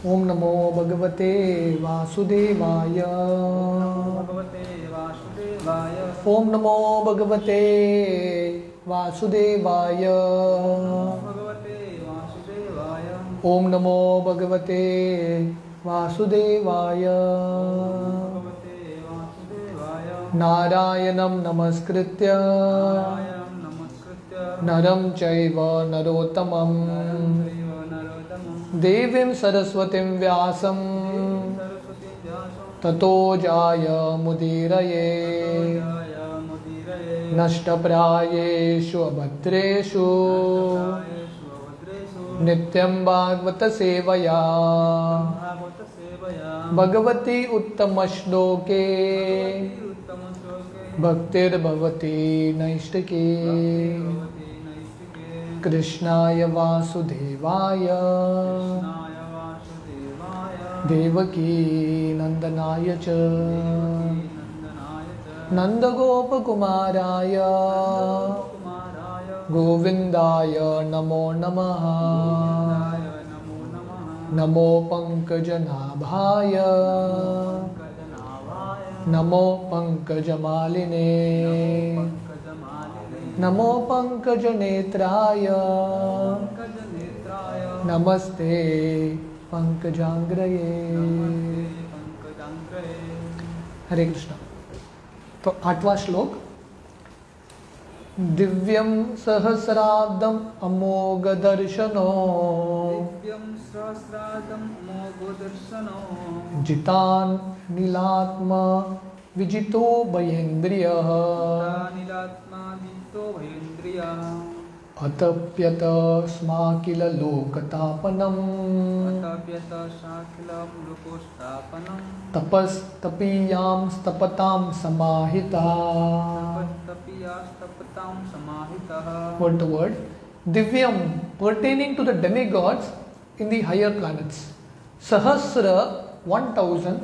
ओम नमो भगवते वासुदेवाय। ओम नमो भगवते वासुदेवाय। ओम नमो भगवते वासुदेवाय। नारायणं नमस्कृत्य नरं चैव नरोत्तमं देवीं सरस्वतीं व्यासं ततो जायमुदीरये। नष्टप्रायेषु अभद्रेषु नित्यं भागवत सेवया भगवती उत्तमश्लोके भक्तिर्भवती नैष्टिकी। कृष्णाय वासुदेवाय देवकी नंदनाय च नंदगोपकुमाराय गोविंदाय नमो नमः। नमो पंकजनाभाय नमो पंकजमालिने नमो पंकजनेत्राय नमस्ते पंकजांग्रये। हरे कृष्ण। तो 8वां श्लोक। दिव्यं सहस्राब्दं अमोघ दर्शनो जितान् नीलात्मा विजितो भयेन्द्रियः अतप्यत स्मा किल लोकतापनम् तपस्तपीयां स्तपतां समाहिता। Word to word. Divyam, pertaining to the demigods in the higher planets. Sahasra, 1000.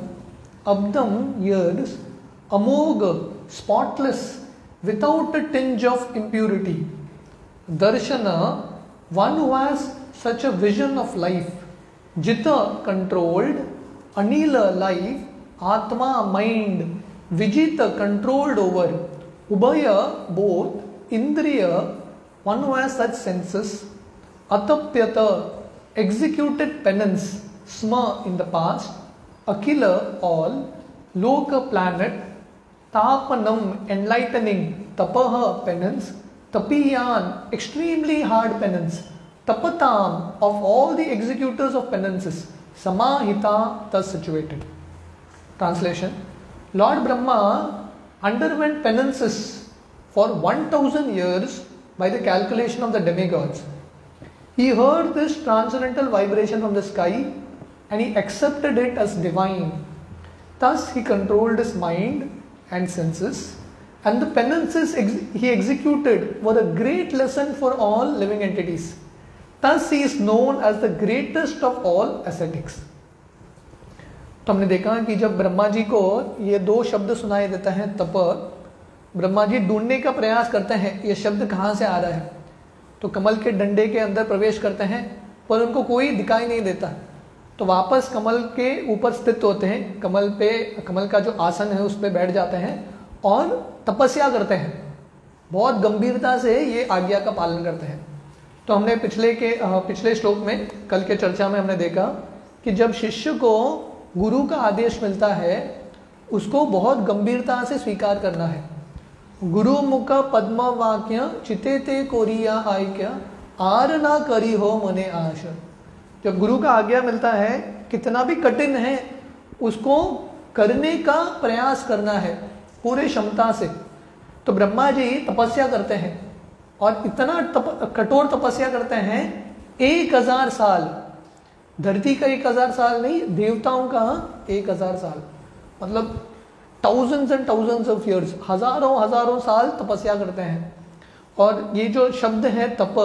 Abdam, years. Amogha, spotless, without a tinge of impurity. Darshana, one who has such a vision of life. Jita, controlled. Anila, life. Atma, mind. Vijita, controlled over. Ubhaya, both. Indriya, one who has such senses. Atapyata, executed penance. Sma, in the past. Akila, all. Loka, planet. Tapanam, enlightening. Tapaha, penance. Tapiyan, extremely hard penance. Tapatam, of all the executors of penances. Samahita, thus situated. Translation. Lord Brahma underwent penances for 1000 years by the calculation of the demigods. He heard this transcendental vibration from the sky and he accepted it as divine. Thus he controlled his mind and senses, and the penances he executed were a great lesson for all living entities. Thus he is known as the greatest of all ascetics. तो हमने देखा कि जब ब्रह्मा जी को ये 2 शब्द सुनाई देता है तप, ब्रह्मा जी ढूंढने का प्रयास करते हैं ये शब्द कहाँ से आ रहा है। तो कमल के डंडे के अंदर प्रवेश करते हैं पर उनको कोई दिखाई नहीं देता, तो वापस कमल के ऊपर स्थित होते हैं, कमल का जो आसन है उस पर बैठ जाते हैं और तपस्या करते हैं। बहुत गंभीरता से ये आज्ञा का पालन करते हैं। तो हमने पिछले श्लोक में, कल के चर्चा में हमने देखा कि जब शिष्य को गुरु का आदेश मिलता है उसको बहुत गंभीरता से स्वीकार करना है। गुरु मुख पद्म वाक्य चिते ते कोरिया आयक्य आर ना करी हो मने आश। जब गुरु का आज्ञा मिलता है कितना भी कठिन है उसको करने का प्रयास करना है पूरे क्षमता से। तो ब्रह्मा जी तपस्या करते हैं और इतना कठोर तपस्या करते हैं 1000 साल। धरती का 1000 साल नहीं, देवताओं का 1000 साल, मतलब thousands and thousands of years, हजारों साल तपस्या करते हैं। और ये जो शब्द है तप,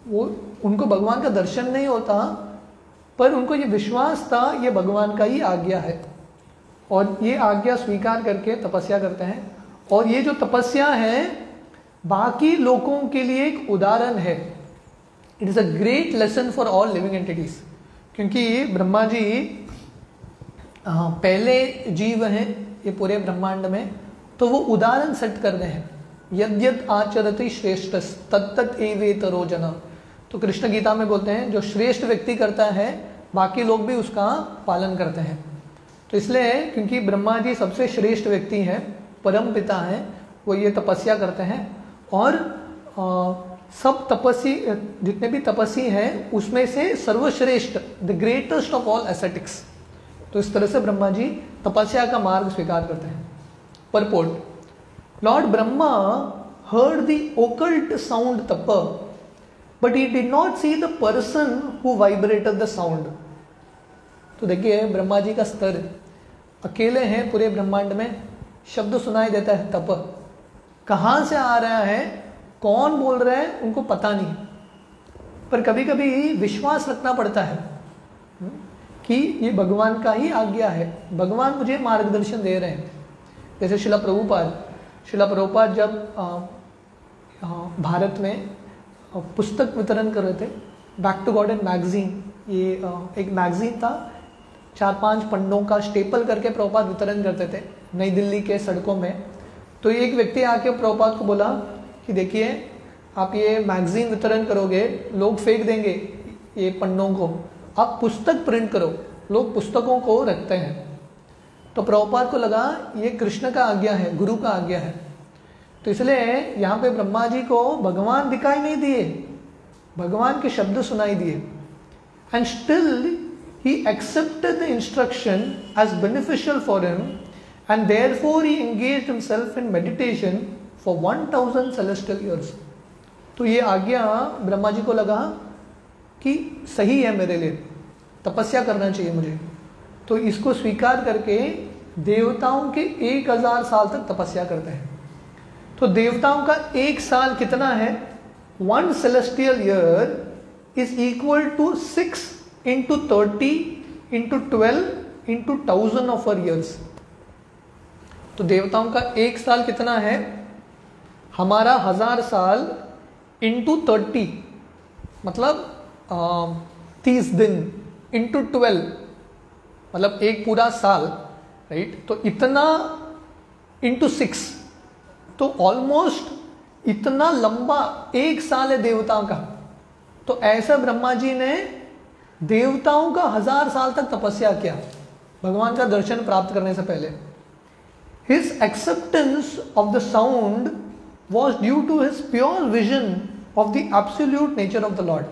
वो उनको भगवान का दर्शन नहीं होता पर उनको ये विश्वास था ये भगवान का ही आज्ञा है और ये आज्ञा स्वीकार करके तपस्या करते हैं। और ये जो तपस्या है बाकी लोगों के लिए एक उदाहरण है। It is a great lesson for all living entities, क्योंकि ब्रह्मा जी पहले जीव हैं ये पूरे ब्रह्मांड में, तो वो उदाहरण सेट कर रहे हैं। यद्यत आचरति श्रेष्ठ तत्तत एवेतरो जना। तो कृष्ण गीता में बोलते हैं जो श्रेष्ठ व्यक्ति करता है बाकी लोग भी उसका पालन करते हैं। तो इसलिए क्योंकि ब्रह्मा जी सबसे श्रेष्ठ व्यक्ति हैं, परम पिता हैं, वो ये तपस्या करते हैं और सब तपस्वी जितने भी तपस्वी हैं उसमें से सर्वश्रेष्ठ, the greatest of all ascetics. तो इस तरह से ब्रह्मा जी तपस्या का मार्ग स्वीकार करते हैं। Purport, Lord Brahma heard the occult sound tapa, but he did not see the person who vibrated the sound. तो देखिए ब्रह्मा जी का स्तर, अकेले हैं पूरे ब्रह्मांड में, शब्द सुनाई देता है तप, कहाँ से आ रहा है, कौन बोल रहा है उनको पता नहीं, पर कभी कभी विश्वास रखना पड़ता है कि ये भगवान का ही आज्ञा है, भगवान मुझे मार्गदर्शन दे रहे हैं। जैसे शिला प्रभुपाद जब भारत में पुस्तक वितरण कर रहे थे, back to God and magazine, ये एक मैगजीन था, 4-5 पन्नों का स्टेपल करके प्रभुपाद वितरण करते थे नई दिल्ली के सड़कों में। तो एक व्यक्ति आके प्रभुपाद को बोला कि देखिए आप ये मैगजीन वितरण करोगे, लोग फेंक देंगे ये पन्नों को, आप पुस्तक प्रिंट करो, लोग पुस्तकों को रखते हैं। तो प्रभुपाद को लगा ये कृष्ण का आज्ञा है, गुरु का आज्ञा है। तो इसलिए यहाँ पे ब्रह्मा जी को भगवान दिखाई नहीं दिए, भगवान के शब्द सुनाई दिए। And still he accepted the instruction as beneficial for him and therefore he engaged himself in meditation for 1000 celestial years. तो ये आज्ञा ब्रह्मा जी को लगा कि सही है, मेरे लिए तपस्या करना चाहिए मुझे, तो इसको स्वीकार करके देवताओं के 1000 साल तक तपस्या करते हैं। तो देवताओं का एक साल कितना है? 1 celestial year is equal to 6 into 30 into 12 into 1000 of our years। तो देवताओं का एक साल कितना है? हमारा 1000 साल into 30 मतलब 30 दिन into 12 मतलब एक पूरा साल, राइट? तो इतना into 6, तो ऑलमोस्ट इतना लंबा एक साल है देवताओं का। तो ऐसा ब्रह्मा जी ने देवताओं का 1000 साल तक तपस्या किया भगवान का दर्शन प्राप्त करने से पहले। His acceptance of the sound was due to his pure vision of the absolute nature of the Lord.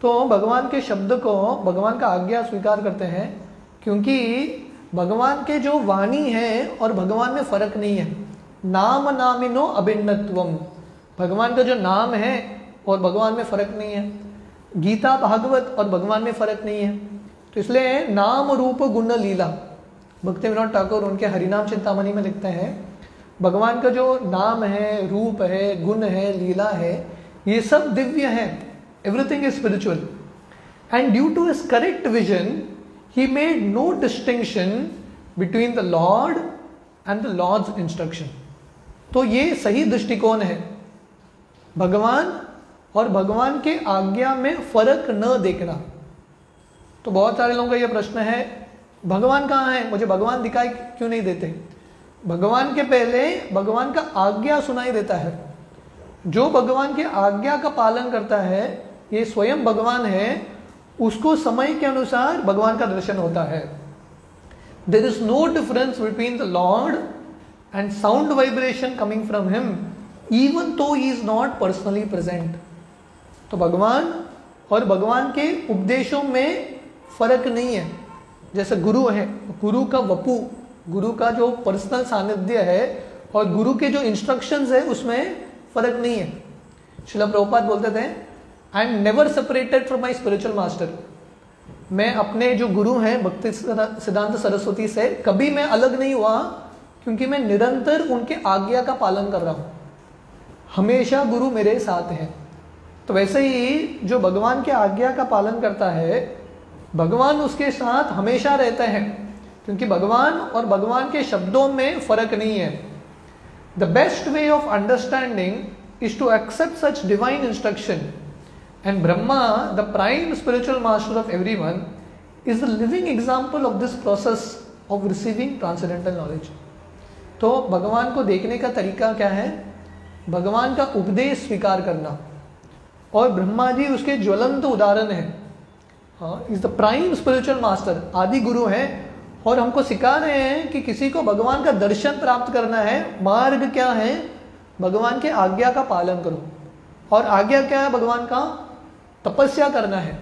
तो भगवान के शब्द को, भगवान का आज्ञा स्वीकार करते हैं क्योंकि भगवान के जो वाणी है और भगवान में फर्क नहीं है। नाम नामिनो अभिन्नत्वम, भगवान का जो नाम है और भगवान में फर्क नहीं है। गीता भागवत और भगवान में फर्क नहीं है। तो इसलिए नाम रूप गुण लीला, भक्ति विनोद ठाकुर उनके हरिनाम चिंतामणि में लिखते हैं भगवान का जो नाम है, रूप है, गुण है, लीला है, ये सब दिव्य है। Everything is spiritual and due to his correct vision he made no distinction between the Lord and the Lord's instruction. तो ये सही दृष्टिकोण है, भगवान और भगवान के आज्ञा में फर्क न देखना। तो बहुत सारे लोगों का ये प्रश्न है भगवान कहाँ है, मुझे भगवान दिखाई क्यों नहीं देते? भगवान के पहले भगवान का आज्ञा सुनाई देता है। जो भगवान के आज्ञा का पालन करता है, ये स्वयं भगवान है, उसको समय के अनुसार भगवान का दर्शन होता है। There is no difference between the Lord and sound vibration coming from him even though he is not personally present। तो भगवान और भगवान के उपदेशों में फर्क नहीं है। जैसे गुरु है, गुरु का वपु, गुरु का जो पर्सनल सानिध्य है और गुरु के जो इंस्ट्रक्शंस है उसमें फर्क नहीं है। श्रील प्रभुपाद बोलते थे I am never separated from my spiritual master. मैं अपने जो गुरु हैं भक्ति सिद्धांत सरस्वती से कभी मैं अलग नहीं हुआ, क्योंकि मैं निरंतर उनके आज्ञा का पालन कर रहा हूं, हमेशा गुरु मेरे साथ हैं। तो वैसे ही जो भगवान के आज्ञा का पालन करता है, भगवान उसके साथ हमेशा रहते हैं, क्योंकि भगवान और भगवान के शब्दों में फर्क नहीं है। The best way of understanding is to accept such divine instruction And Brahma, the prime spiritual master of everyone, is the living example of this process of receiving transcendental knowledge. तो भगवान को देखने का तरीका क्या है? भगवान का उपदेश स्वीकार करना, और ब्रह्मा जी उसके ज्वलंत उदाहरण है. Is the prime spiritual master, आदि गुरु है, और हमको सिखा रहे हैं कि किसी को भगवान का दर्शन प्राप्त करना है, मार्ग क्या है? भगवान के आज्ञा का पालन करो. और आज्ञा क्या है भगवान का? तपस्या करना है.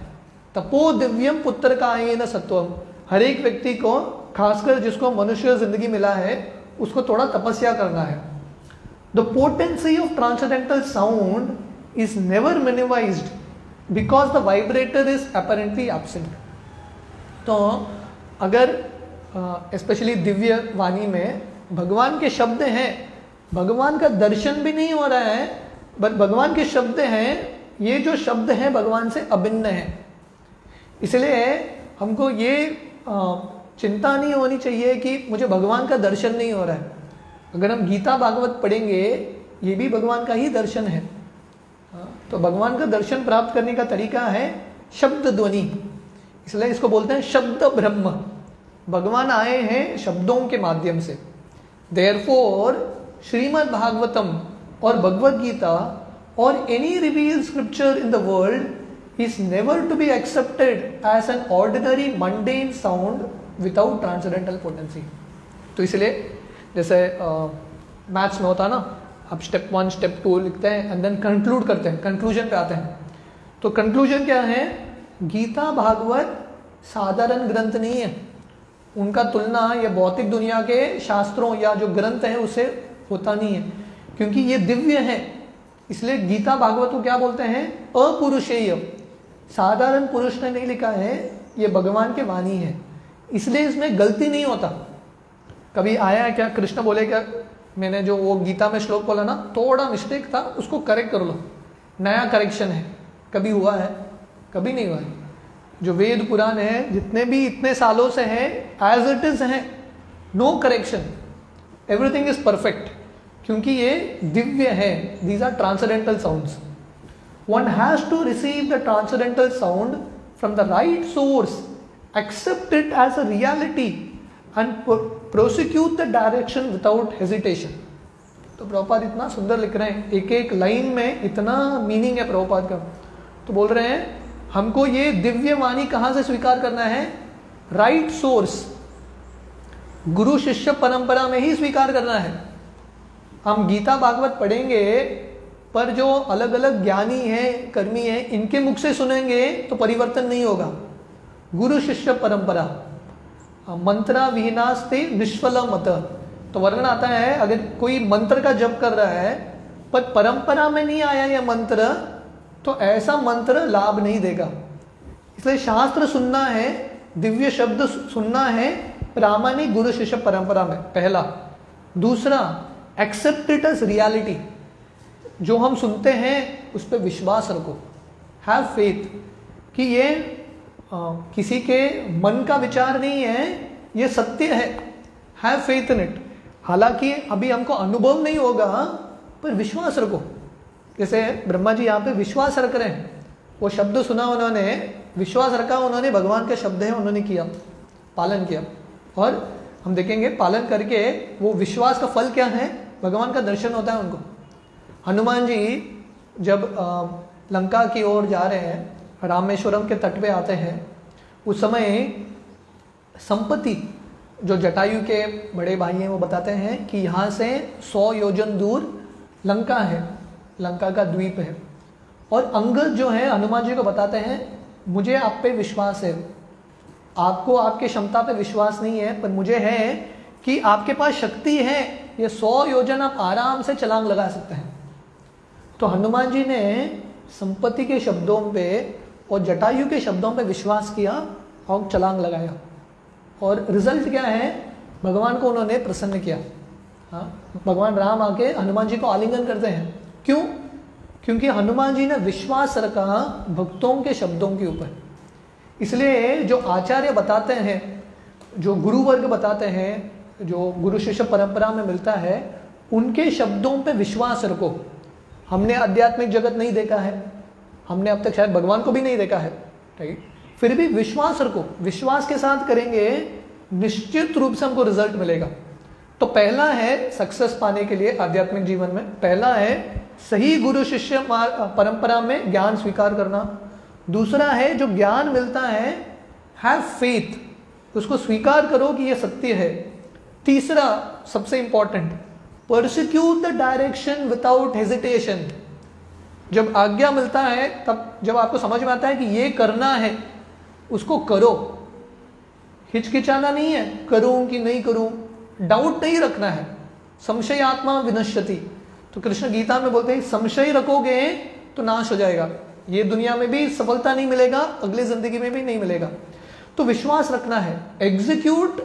तपो दिव्यम पुत्र का आयेन सत्वम. हर एक व्यक्ति को, खासकर जिसको मनुष्य जिंदगी मिला है, उसको थोड़ा तपस्या करना है. The potency of transcendental sound is never minimised because the vibrator is apparently absent. तो अगर स्पेशली दिव्य वाणी में भगवान के शब्द हैं, भगवान का दर्शन भी नहीं हो रहा है, बट भगवान के शब्द हैं, ये जो शब्द हैं भगवान से अभिन्न है. इसलिए हमको ये चिंता नहीं होनी चाहिए कि मुझे भगवान का दर्शन नहीं हो रहा है. अगर हम गीता भागवत पढ़ेंगे, ये भी भगवान का ही दर्शन है. तो भगवान का दर्शन प्राप्त करने का तरीका है शब्द ध्वनि. इसलिए इसको बोलते हैं शब्द ब्रह्म. भगवान आए हैं शब्दों के माध्यम से. देयरफॉर श्रीमद् भागवतम और भगवद गीता और any revealed scripture in the world is never to be accepted as an ordinary mundane sound without transcendental potency. तो इसलिए जैसे मैथ्स में होता है ना, आप स्टेप 1 स्टेप 2 लिखते हैं एंड देन कंक्लूड करते हैं, कंक्लूजन पे आते हैं. तो कंक्लूजन क्या है? गीता भागवत साधारण ग्रंथ नहीं है. उनका तुलना ये भौतिक दुनिया के शास्त्रों या जो ग्रंथ हैं उससे होता नहीं है, क्योंकि ये दिव्य है. इसलिए गीता भागवत को क्या बोलते हैं? अपुरुषेय. साधारण पुरुष ने नहीं लिखा है, ये भगवान के वाणी है. इसलिए इसमें गलती नहीं होता. कभी आया है क्या कृष्ण बोले क्या, मैंने जो वो गीता में श्लोक बोला ना, थोड़ा मिस्टेक था, उसको करेक्ट कर लो, नया करेक्शन है? कभी हुआ है? कभी नहीं हुआ है. जो वेद पुराण है जितने भी इतने सालों से हैं, एज इट इज हैं, no correction, everything is perfect, क्योंकि ये दिव्य है. These are transcendental sounds. One has to receive the transcendental sound from the right source, accept it as a reality and prosecute the direction without hesitation. तो प्रभुपाद इतना सुंदर लिख रहे हैं, एक एक लाइन में इतना मीनिंग है प्रभुपाद का. तो बोल रहे हैं हमको ये दिव्य वाणी कहाँ से स्वीकार करना है? राइट सोर्स, गुरु शिष्य परंपरा में ही स्वीकार करना है. हम गीता भागवत पढ़ेंगे, पर जो अलग अलग ज्ञानी हैं, कर्मी हैं, इनके मुख से सुनेंगे तो परिवर्तन नहीं होगा. गुरु शिष्य परंपरा, मंत्रा विहीनास्ते निष्फल मत. तो वर्णन आता है, अगर कोई मंत्र का जप कर रहा है पर परंपरा में नहीं आया यह मंत्र, तो ऐसा मंत्र लाभ नहीं देगा. इसलिए शास्त्र सुनना है, दिव्य शब्द सुनना है प्रामाणिक गुरु शिष्य परंपरा में, पहला. दूसरा, एक्सेप्ट इट एज रियलिटी. जो हम सुनते हैं उस पर विश्वास रखो, हैव फेथ कि ये किसी के मन का विचार नहीं है, ये सत्य है. Have faith in it. हालांकि अभी हमको अनुभव नहीं होगा, पर विश्वास रखो. जैसे ब्रह्मा जी यहाँ पे विश्वास रख रहे हैं, वो शब्द सुना उन्होंने, विश्वास रखा उन्होंने, भगवान के शब्द हैं, उन्होंने किया, पालन किया. और हम देखेंगे पालन करके वो विश्वास का फल क्या है? भगवान का दर्शन होता है उनको. हनुमान जी जब लंका की ओर जा रहे हैं, रामेश्वरम के तट पे आते हैं, उस समय संपत्ति जो जटायु के बड़े भाई हैं वो बताते हैं कि यहाँ से 100 योजन दूर लंका है, लंका का द्वीप है. और अंगद जो है हनुमान जी को बताते हैं, मुझे आप पे विश्वास है, आपको आपके क्षमता पे विश्वास नहीं है, पर मुझे है कि आपके पास शक्ति है, ये 100 योजन आप आराम से छलांग लगा सकते हैं. तो हनुमान जी ने संपत्ति के शब्दों पे और जटायु के शब्दों पे विश्वास किया और छलांग लगाया. और रिजल्ट क्या है? भगवान को उन्होंने प्रसन्न किया. हाँ, भगवान राम आके हनुमान जी को आलिंगन करते हैं. क्यों? क्योंकि हनुमान जी ने विश्वास रखा भक्तों के शब्दों के ऊपर. इसलिए जो आचार्य बताते हैं, जो गुरु वर्ग बताते हैं, जो गुरु शिष्य परंपरा में मिलता है, उनके शब्दों पे विश्वास रखो. हमने आध्यात्मिक जगत नहीं देखा है, हमने अब तक शायद भगवान को भी नहीं देखा है, राइट? फिर भी विश्वास रखो, विश्वास के साथ करेंगे निश्चित रूप से हमको रिजल्ट मिलेगा। तो पहला है सक्सेस पाने के लिए आध्यात्मिक जीवन में, पहला है सही गुरु शिष्य परंपरा में ज्ञान स्वीकार करना। दूसरा है जो ज्ञान मिलता है, हैव फेथ, उसको स्वीकार करो कि यह सत्य है। तीसरा सबसे important, persecute the direction without hesitation. जब आज्ञा मिलता है, तब जब आपको समझ में आता है कि ये करना है, उसको करो। हिचकिचाना नहीं है, करूं कि नहीं करूं, डाउट नहीं रखना है। संशय आत्मा विनश्यति, तो कृष्ण गीता में बोलते हैं संशय रखोगे तो नाश हो जाएगा, ये दुनिया में भी सफलता नहीं मिलेगा, अगली जिंदगी में भी नहीं मिलेगा। तो विश्वास रखना है, एग्जीक्यूट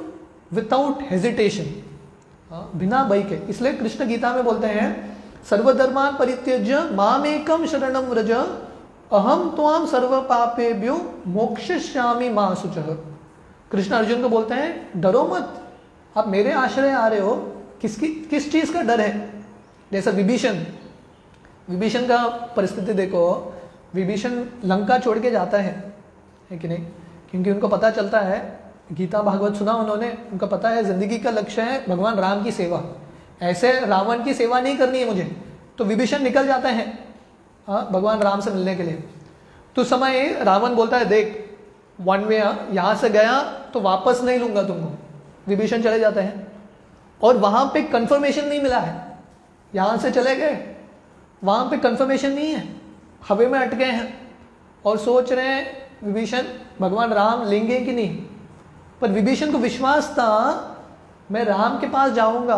विदाउट हेजिटेशन, बिना भय के। इसलिए कृष्ण गीता में बोलते हैं सर्वधर्मान परित्यज्य मामेकम शरणम व्रज अहम त्वाम सर्व पापेभ्यो मोक्षयिष्यामि मा शुचः। कृष्ण अर्जुन को बोलते हैं डरो मत, आप मेरे आश्रय आ रहे हो, किस चीज का डर है? जैसा विभीषण का परिस्थिति देखो, विभीषण लंका छोड़ के जाता है कि नहीं? क्योंकि उनको पता चलता है, गीता भागवत सुना उन्होंने, उनको पता है जिंदगी का लक्ष्य है भगवान राम की सेवा, ऐसे रावण की सेवा नहीं करनी है मुझे। तो विभीषण निकल जाते हैं भगवान राम से मिलने के लिए। तो समय रावण बोलता है देख, वन वे, यहां से गया तो वापस नहीं लूंगा तुमको। विभीषण चले जाते हैं और वहां पे कंफर्मेशन नहीं मिला है, यहां से चले गए, वहां पे कंफर्मेशन नहीं है, हवा में अटके हैं और सोच रहे हैं विभीषण भगवान राम लेंगे कि नहीं। पर विभीषण को विश्वास था मैं राम के पास जाऊंगा,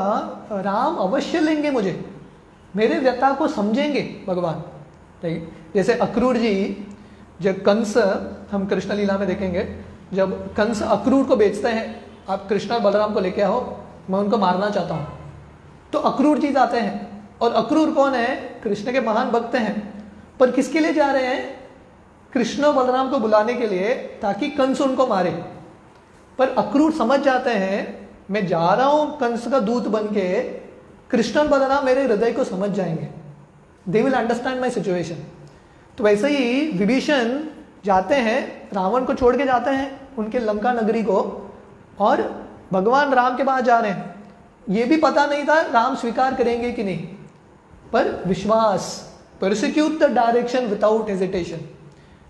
राम अवश्य लेंगे मुझे, मेरे व्यथा को समझेंगे भगवान। ठीक, जैसे अक्रूर जी, जब कंस, हम कृष्ण लीला में देखेंगे, जब कंस अक्रूर को बेचते हैं, आप कृष्ण और बलराम को लेके आओ, मैं उनको मारना चाहता हूं, तो अक्रूर जी जाते हैं। और अक्रूर कौन है? कृष्ण के महान भक्त हैं। पर किसके लिए जा रहे हैं? कृष्ण और बलराम को बुलाने के लिए, ताकि कंस उनको मारे। पर अक्रूर समझ जाते हैं मैं जा रहा हूं कंस का दूत बन के, कृष्ण और बलराम मेरे हृदय को समझ जाएंगे, they will understand my situation. तो वैसे ही विभीषण जाते हैं, रावण को छोड़ के जाते हैं उनके लंका नगरी को, और भगवान राम के पास जा रहे हैं। ये भी पता नहीं था राम स्वीकार करेंगे कि नहीं, पर विश्वास, persecute the direction without hesitation,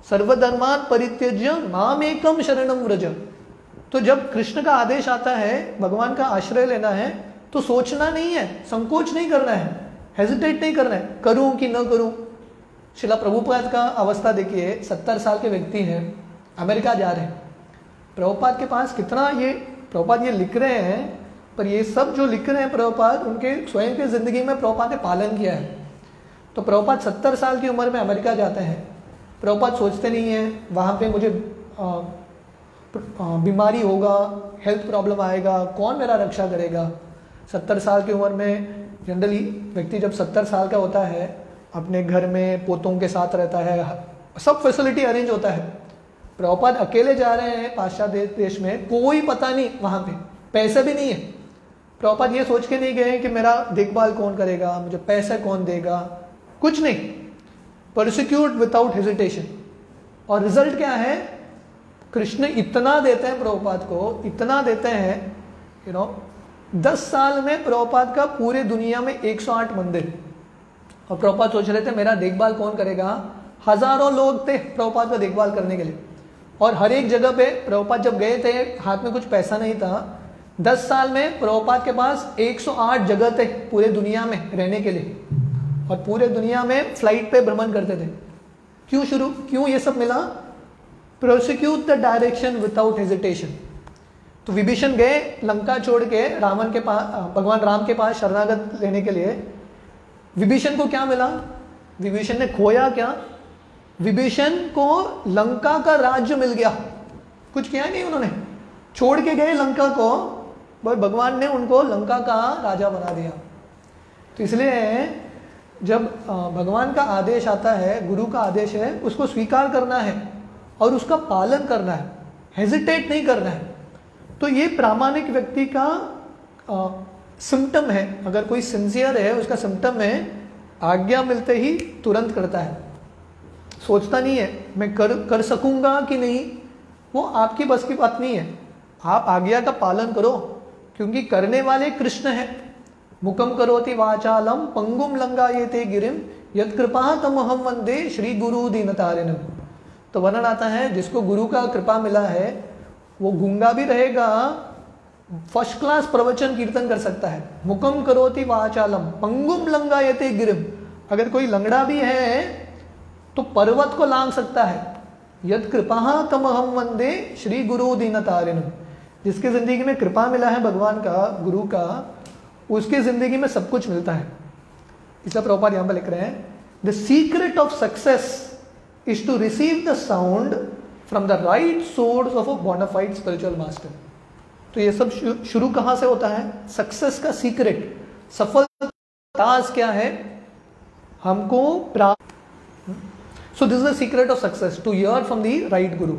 सर्वधर्मान परित्यज्य मामेकम शरणम व्रज। तो जब कृष्ण का आदेश आता है, भगवान का आश्रय लेना है, तो सोचना नहीं है, संकोच नहीं करना है, हेजिटेट नहीं करना है, करूं कि न करूं। शिला प्रभुपाद का अवस्था देखिए, 70 साल के व्यक्ति हैं, अमेरिका जा रहे हैं। प्रभुपाद के पास कितना, ये प्रभुपाद ये लिख रहे हैं, पर ये सब जो लिख रहे हैं प्रभुपाद, उनके स्वयं की जिंदगी में प्रभुपाद ने पालन किया है। तो प्रभुपाद 70 साल की उम्र में अमेरिका जाते हैं। प्रभुपाद सोचते नहीं है वहाँ पे मुझे बीमारी होगा, हेल्थ प्रॉब्लम आएगा, कौन मेरा रक्षा करेगा। 70 साल की उम्र में जनरली व्यक्ति जब 70 साल का होता है, अपने घर में पोतों के साथ रहता है, सब फैसिलिटी अरेंज होता है। प्रभुपाद अकेले जा रहे हैं पाश्चात्य देश में, कोई पता नहीं, वहाँ पे पैसे भी नहीं है। प्रभुपाद ये सोच के नहीं गए कि मेरा देखभाल कौन करेगा, मुझे पैसा कौन देगा, कुछ नहीं, परसिक्यूट विदाउट हेजिटेशन। और रिजल्ट क्या है? कृष्ण इतना देते हैं प्रभुपाद को, इतना देते हैं, 10 साल में प्रभुपाद का पूरे दुनिया में 108 मंदिर। और प्रभुपाद सोच रहे थे मेरा देखभाल कौन करेगा, हजारों लोग थे प्रभुपाद का देखभाल करने के लिए। और हर एक जगह पे प्रभुपाद जब गए थे, हाथ में कुछ पैसा नहीं था। 10 साल में प्रभुपाद के पास 108 जगह थे पूरे दुनिया में रहने के लिए, और पूरे दुनिया में फ्लाइट पे भ्रमण करते थे। क्यों ये सब मिला? Prosecute the direction without hesitation. तो विभीषण गए लंका छोड़ के रावण के पास, भगवान राम के पास शरणागत लेने के लिए। विभीषण को क्या मिला? विभीषण ने खोया क्या? विभीषण को लंका का राज्य मिल गया, कुछ किया नहीं उन्होंने, छोड़ के गए लंका को, पर भगवान ने उनको लंका का राजा बना दिया। तो इसलिए जब भगवान का आदेश आता है, गुरु का आदेश है, उसको स्वीकार करना है और उसका पालन करना है, हेजिटेट नहीं करना है। तो ये प्रामाणिक व्यक्ति का सिम्टम है। अगर कोई सिंसियर है, उसका सिम्टम है आज्ञा मिलते ही तुरंत करता है। सोचता नहीं है मैं कर सकूंगा कि नहीं, वो आपकी बस की बात नहीं है। आप आज्ञा का पालन करो, क्योंकि करने वाले कृष्ण हैं। मुकम करोति वाचालम पंगुम लंगायते गिरिम यत् कृपा तमहम वंदे श्री गुरु दीनतारिणम। तो वर्णन आता है जिसको गुरु का कृपा मिला है वो गूंगा भी रहेगा, फर्स्ट क्लास प्रवचन कीर्तन कर सकता है। मुकम करोति वाचालम पंगुम लंगायते गिरिम, अगर कोई लंगड़ा भी है तो पर्वत को लांग सकता है। यद कृपा तमहम वंदे श्री गुरु दीनतारिणम, जिसकी जिंदगी में कृपा मिला है भगवान का, गुरु का, उसकी जिंदगी में सब कुछ मिलता है। इसलिए प्रभुपाद यहां पर लिख रहे हैं the secret of success is to receive the sound from the right source of a bona fide spiritual master. तो ये सब शुरू कहां से होता है? सक्सेस का सीक्रेट, सफलता क्या है हमको प्राप्त। So this is the secret of success, to hear from the right guru.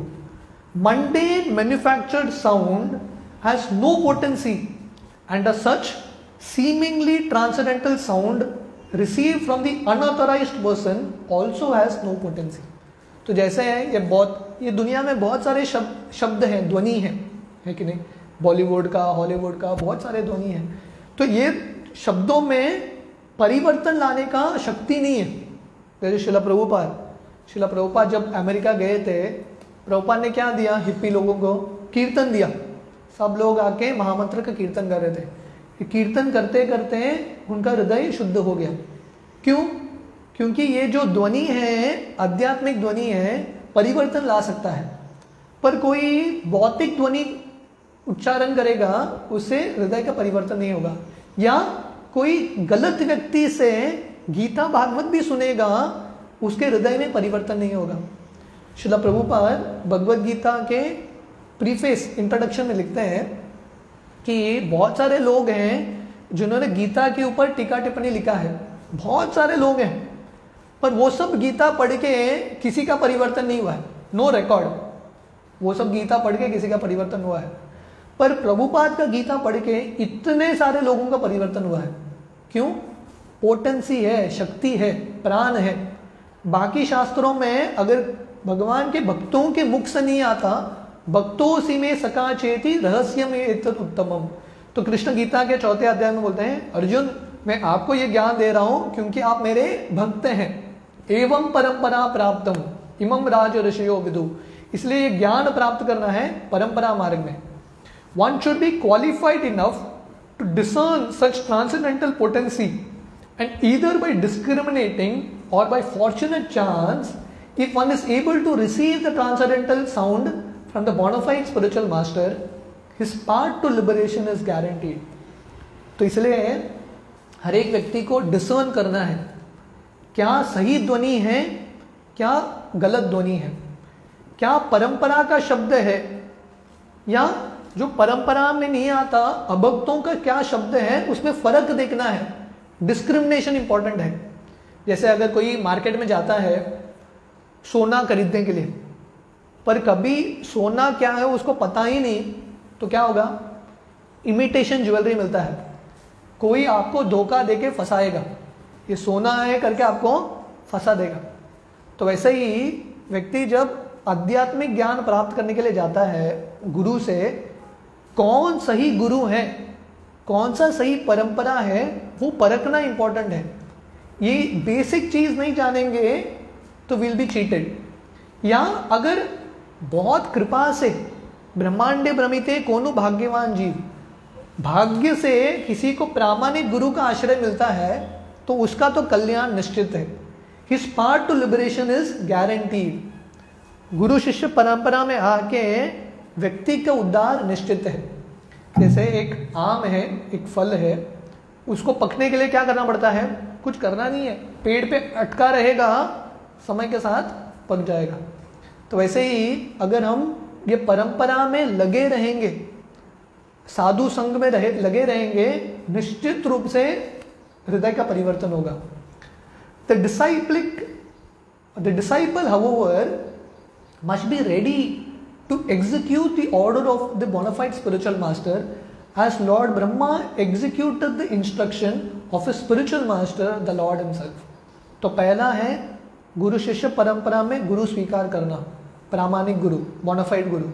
Mundane manufactured sound has no potency, and as such seemingly transcendental sound received from the unauthorized person also has no potency. तो जैसे है ये दुनिया में बहुत सारे शब्द हैं, ध्वनि हैं, है कि नहीं? बॉलीवुड का, हॉलीवुड का, बहुत सारे ध्वनि हैं। तो ये शब्दों में परिवर्तन लाने का शक्ति नहीं है। जैसे शिला प्रभुपाद जब अमेरिका गए थे, प्रभुपाद ने क्या दिया? हिप्पी लोगों को कीर्तन दिया। सब लोग आके महामंत्र का कीर्तन कर रहे थे। कीर्तन करते करते उनका हृदय शुद्ध हो गया। क्यों? क्योंकि ये जो ध्वनि है, आध्यात्मिक ध्वनि है, परिवर्तन ला सकता है। पर कोई भौतिक ध्वनि उच्चारण करेगा, उससे हृदय का परिवर्तन नहीं होगा। या कोई गलत व्यक्ति से गीता भागवत भी सुनेगा, उसके हृदय में परिवर्तन नहीं होगा। श्रील प्रभुपाद भगवत गीता के प्रीफेस इंट्रोडक्शन में लिखते हैं कि बहुत सारे लोग हैं जिन्होंने गीता के ऊपर टीका टिप्पणी लिखा है, बहुत सारे लोग हैं, पर वो सब गीता पढ़ के किसी का परिवर्तन नहीं हुआ है, नो रिकॉर्ड। वो सब गीता पढ़ के किसी का परिवर्तन हुआ है, पर प्रभुपाद का गीता पढ़ के इतने सारे लोगों का परिवर्तन हुआ है। क्यों? पोटेंसी है, शक्ति है, प्राण है। बाकी शास्त्रों में अगर भगवान के भक्तों के मुख से नहीं आता, भक्तों में सका चेती रहस्य में एतत् उत्तमम, तो कृष्ण गीता के 4 अध्याय में बोलते हैं, अर्जुन मैं आपको ये ज्ञान दे रहा हूं क्योंकि आप मेरे भक्त हैं। एवं परंपरा प्राप्तम इमं राज ऋषयो विदु, इसलिए ये ज्ञान प्राप्त करना है परंपरा मार्ग में। One should be qualified enough to discern such transcendental potency, and either by discriminating or by fortunate chance, if one is able to receive the transcendental sound from the bona fide spiritual master, his path to liberation is guaranteed. तो इसलिए हर एक व्यक्ति को discern करना है, क्या सही ध्वनि है, क्या गलत ध्वनि है, क्या परंपरा का शब्द है, या जो परंपरा में नहीं आता अभक्तों का क्या शब्द है, उसमें फर्क देखना है। डिस्क्रिमिनेशन इंपॉर्टेंट है। जैसे अगर कोई मार्केट में जाता है सोना खरीदने के लिए, पर कभी सोना क्या है उसको पता ही नहीं, तो क्या होगा? इमिटेशन ज्वेलरी मिलता है, कोई आपको धोखा देके फंसाएगा, ये सोना है करके आपको फंसा देगा। तो वैसे ही व्यक्ति जब आध्यात्मिक ज्ञान प्राप्त करने के लिए जाता है गुरु से, कौन सही गुरु है, कौन सा सही परंपरा है, वो परखना इंपॉर्टेंट है। ये बेसिक चीज नहीं जानेंगे तो विल बी चीटेड। या अगर बहुत कृपा से ब्रह्मांडे भ्रमिते कोनो भाग्यवान जीव, भाग्य से किसी को प्रामाणिक गुरु का आश्रय मिलता है तो उसका तो कल्याण निश्चित है। His part two liberation is guaranteed. गुरु शिष्य परंपरा में आके व्यक्ति का उद्धार निश्चित है। जैसे एक आम है, एक फल है, उसको पकने के लिए क्या करना पड़ता है? कुछ करना नहीं है, पेड़ पे अटका रहेगा, समय के साथ पक जाएगा। तो वैसे ही अगर हम ये परंपरा में लगे रहेंगे, साधु संग में लगे रहेंगे, निश्चित रूप से हृदय का परिवर्तन होगा। The disciple however must be ready to execute the order of the bona fide spiritual master as Lord Brahma executed the instruction of his spiritual master, the Lord himself. तो पहला है गुरु शिष्य परंपरा में गुरु स्वीकार करना, प्रामाणिक गुरु, बोनाफाइड गुरु।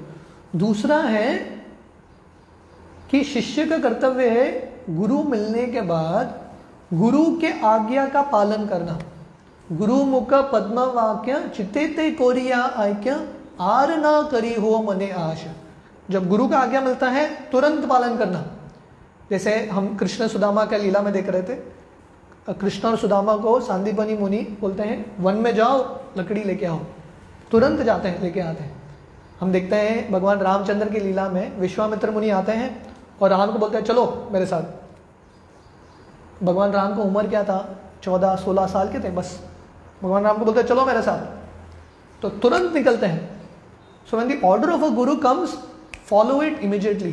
दूसरा है कि शिष्य का कर्तव्य है गुरु मिलने के बाद गुरु के आज्ञा का पालन करना। गुरु मुख पद्म वाक्य चित्ते कोरिया आज्ञा आर ना करी हो मने आश। जब गुरु का आज्ञा मिलता है तुरंत पालन करना। जैसे हम कृष्ण सुदामा का लीला में देख रहे थे, कृष्ण और सुदामा को सांदीपनी मुनि बोलते हैं वन में जाओ लकड़ी लेके आओ, तुरंत जाते हैं लेके आते हैं। हम देखते हैं भगवान रामचंद्र की लीला में विश्वामित्र मुनि आते हैं और राम को बोलते हैं चलो मेरे साथ। भगवान राम को उम्र क्या था, 14-16 साल के थे बस। भगवान राम को बोलते हैं चलो मेरे साथ, तो तुरंत निकलते हैं। So when the order of a guru comes follow it immediately,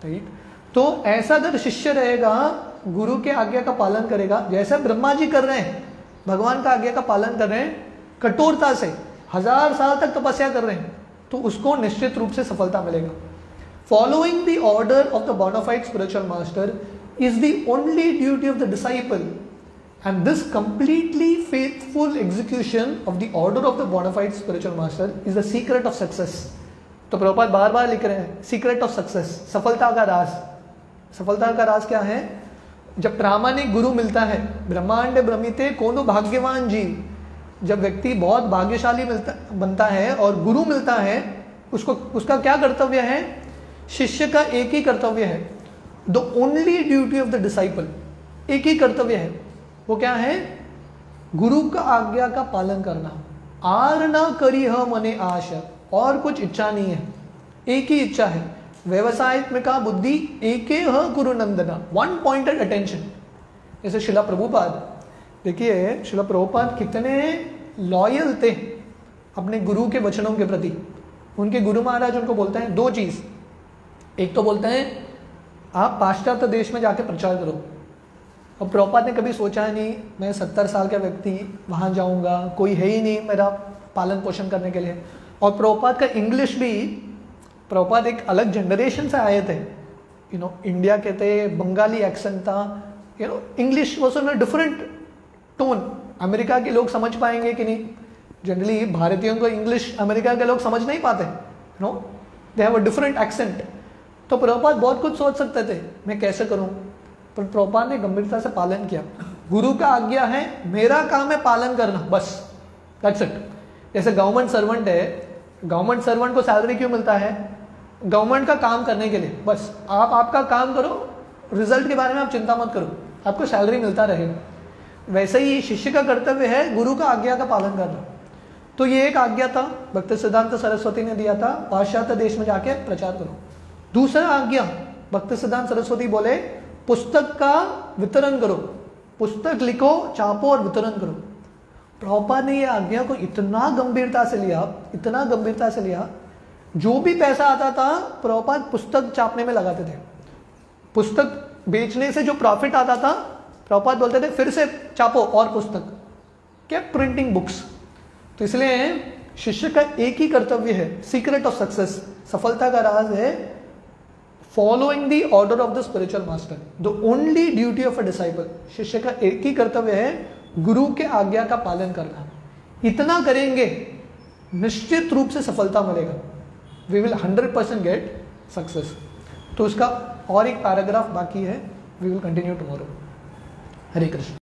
right. तो ऐसा अगर शिष्य रहेगा, गुरु के आज्ञा का पालन करेगा, जैसे ब्रह्मा जी कर रहे हैं, भगवान का आज्ञा का पालन कर रहे हैं कठोरता से, 1000 साल तक तपस्या कर रहे हैं, तो उसको निश्चित रूप से सफलता मिलेगा। Following the order of the bona fide spiritual master is the only duty of the disciple, and this completely faithful execution of the order of the bona fide spiritual master is the secret of success. तो प्रभुपाद बार बार लिख रहे हैं secret of success, सफलता का राज। सफलता का राज क्या है? जब प्रामाणिक गुरु मिलता है, ब्रह्मांड ब्रह्मिते कोनो भाग्यवान जीव, जब व्यक्ति बहुत भाग्यशाली बनता है और गुरु मिलता है, उसका क्या कर्तव्य है? शिष्य का एक ही कर्तव्य है, the only duty of the disciple, एक ही कर्तव्य है। वो क्या है? गुरु का आज्ञा का पालन करना। आर ना करी ह मने आश, और कुछ इच्छा नहीं है, एक ही इच्छा है। व्यवसायत्मिका बुद्धि एके ह गुरु नंदना, वन पॉइंटेड अटेंशन। जैसे शिला प्रभुपाद, देखिए शिला प्रभुपाद कितने लॉयल थे अपने गुरु के वचनों के प्रति। उनके गुरु महाराज उनको बोलते हैं दो चीज, एक तो बोलते हैं आप पाश्चात्य देश में जाके प्रचार करो। और प्रभुपाद ने कभी सोचा नहीं मैं 70 साल का व्यक्ति वहाँ जाऊँगा, कोई है ही नहीं मेरा पालन पोषण करने के लिए। और प्रभुपाद का इंग्लिश भी, प्रभुपाद एक अलग जनरेशन से आए थे, इंडिया के थे, बंगाली एक्सेंट था, English was on a different tone. America के लोग समझ पाएंगे कि नहीं? जनरली भारतीयों को इंग्लिश अमेरिका के लोग समझ नहीं पाते, they have a different accent. तो प्रभुपाद बहुत कुछ सोच सकते थे मैं कैसे करूं, पर प्रभुपाद ने गंभीरता से पालन किया। गुरु का आज्ञा है, मेरा काम है पालन करना, बस, दैट्स इट। जैसे गवर्नमेंट सर्वेंट है, गवर्नमेंट सर्वेंट को सैलरी क्यों मिलता है? गवर्नमेंट का काम करने के लिए। बस आप आपका काम करो, रिजल्ट के बारे में आप चिंता मत करो, आपको सैलरी मिलता रहेगा। वैसे ही शिष्य का कर्तव्य है गुरु का आज्ञा का पालन करना। तो ये एक आज्ञा था भक्ति सिद्धांत सरस्वती ने दिया था, पाश्चात्य देश में जाके प्रचार करो। दूसरा आज्ञा भक्ति सिद्धांत सरस्वती बोले पुस्तक का वितरण करो, पुस्तक लिखो, छापो और वितरण करो। प्रभुपाद ने ये आज्ञा को इतना गंभीरता से लिया, इतना गंभीरता से लिया, जो भी पैसा आता था प्रभुपाद पुस्तक छापने में लगाते थे। पुस्तक बेचने से जो प्रॉफिट आता था प्रभुपाद बोलते थे फिर से छापो और पुस्तक, क्या प्रिंटिंग बुक्स। तो इसलिए शिष्य का एक ही कर्तव्य है, सीक्रेट ऑफ सक्सेस, सफलता का राज है following the order of the spiritual master, the only duty of a disciple. शिष्य का एक ही कर्तव्य है गुरु के आज्ञा का पालन करना। इतना करेंगे निश्चित रूप से सफलता मिलेगा, वी विल 100% गेट सक्सेस। तो उसका और एक पैराग्राफ बाकी है, we will continue tomorrow. Hare Krishna.